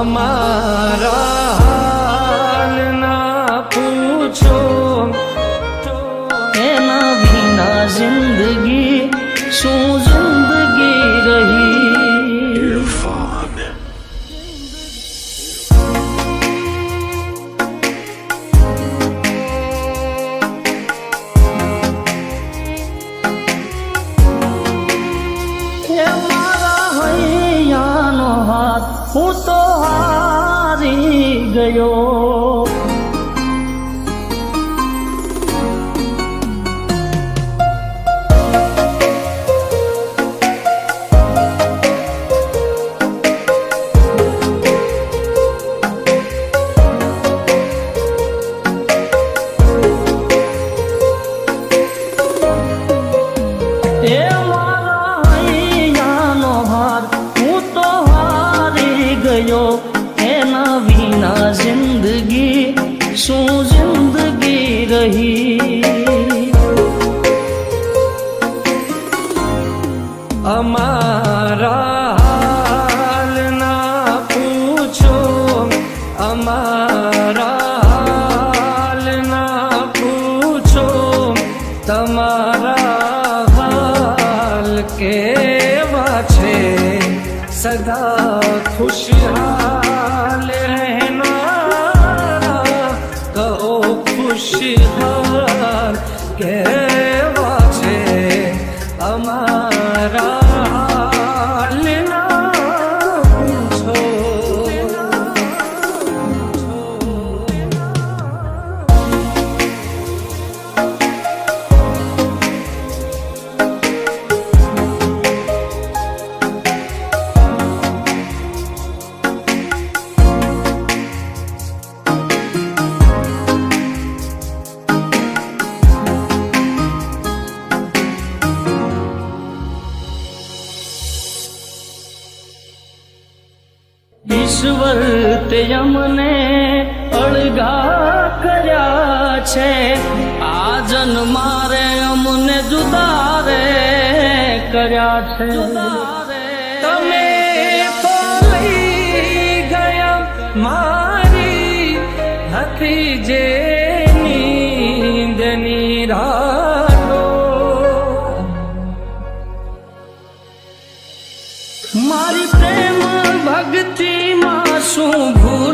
અમારા હાલ ના પૂછો, એના વિના જિંદગી શું જિંદગી રહી। હું તો હારી ગયો, એના વિના જિંદગી શું જિંદગી રહી। અમારા હાલ ના પૂછો, અમારા હાલ ના પૂછો, તમારા હાલ કેવા છે, સદા खुशहाल रहना, કહો खुशहाल કેવા છે અમારા હાલ ના પૂછો। ઈશ્વર તે અમને અળગા કર્યા છે, આ જન્મારે અમને જુદા રે કર્યા છે। તમે તો લઈ ગયા મારી હતી જે નીંદની રાતો, મારી પ્રેમ ભક્તિમાં શું ભૂલ